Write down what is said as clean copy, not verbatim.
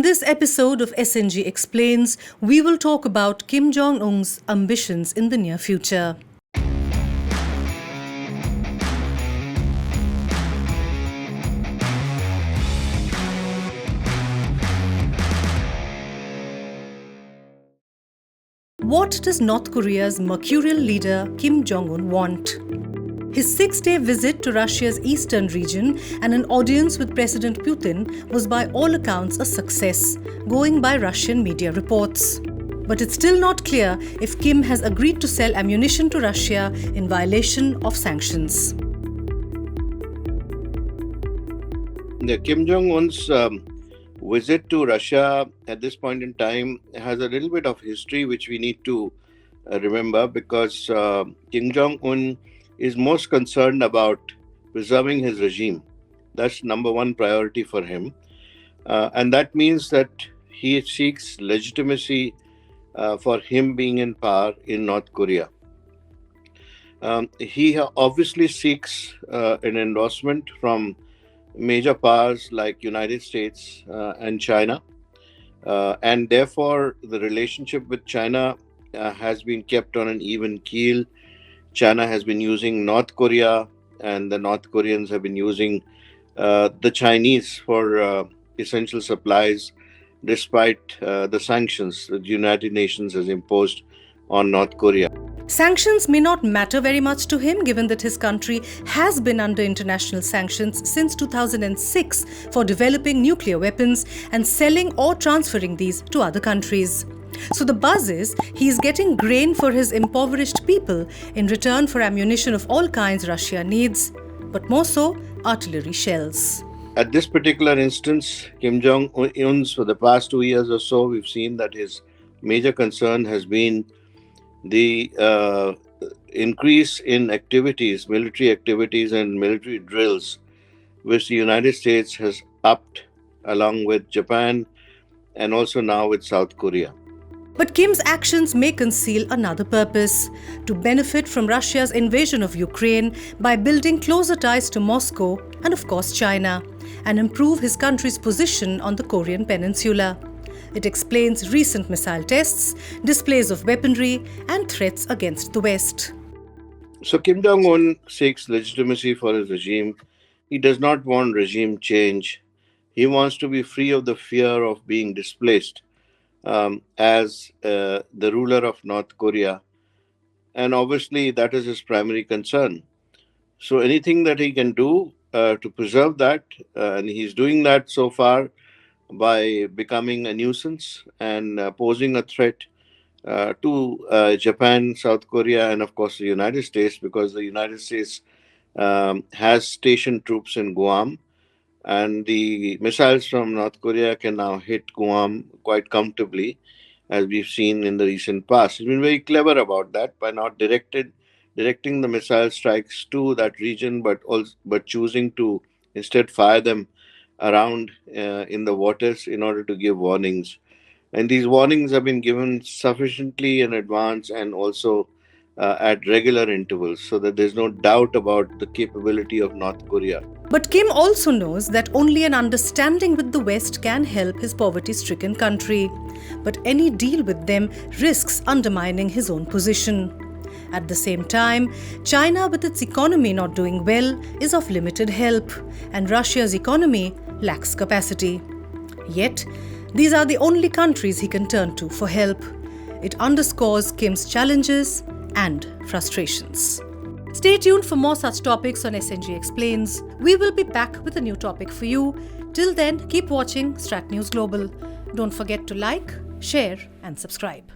this episode of SNG Explains, we will talk about Kim Jong Un's ambitions in the near future. What does North Korea's mercurial leader Kim Jong Un want? His 6-day visit to Russia's eastern region and an audience with President Putin was by all accounts a success, going by Russian media reports. But it's still not clear if Kim has agreed to sell ammunition to Russia in violation of sanctions. The Kim Jong Un's visit to Russia at this point in time has a little bit of history which we need to remember, because Kim Jong Un is most concerned about preserving his regime. That's number one priority for him. And that means that he seeks legitimacy for him being in power in North Korea. He obviously seeks an endorsement from major powers like United States and China. And therefore, the relationship with China has been kept on an even keel. China has been using North Korea, and the North Koreans have been using the Chinese for essential supplies, despite the sanctions that the United Nations has imposed on North Korea. Sanctions may not matter very much to him, given that his country has been under international sanctions since 2006 for developing nuclear weapons and selling or transferring these to other countries. So the buzz is he's getting grain for his impoverished people in return for ammunition of all kinds Russia needs, but more so artillery shells. At this particular instance, Kim Jong Un's, for the past 2 years or so, we've seen that his major concern has been the increase in activities, military activities and military drills, which the United States has upped along with Japan and also now with South Korea. But Kim's actions may conceal another purpose: to benefit from Russia's invasion of Ukraine by building closer ties to Moscow and of course China, and improve his country's position on the Korean peninsula. It explains recent missile tests, displays of weaponry, and threats against the West. So Kim Jong Un seeks legitimacy for his regime. He does not want regime change. He wants to be free of the fear of being displaced as the ruler of North Korea. And obviously that is his primary concern. So anything that he can do to preserve that, and he's doing that so far by becoming a nuisance and posing a threat to Japan, South Korea, and of course the United States, because the United States has stationed troops in Guam, and the missiles from North Korea can now hit Guam quite comfortably, as we've seen in the recent past. He's been very clever about that by not directing the missile strikes to that region, but choosing to instead fire them around in the waters in order to give warnings. And these warnings have been given sufficiently in advance and also at regular intervals, so that there's no doubt about the capability of North Korea. But Kim also knows that only an understanding with the West can help his poverty-stricken country. But any deal with them risks undermining his own position. At the same time, China, with its economy not doing well, is of limited help, and Russia's economy lacks capacity. Yet, these are the only countries he can turn to for help. It underscores Kim's challenges and frustrations. Stay tuned for more such topics on SNG Explains. We will be back with a new topic for you. Till then, keep watching Strat News Global. Don't forget to like, share, and subscribe.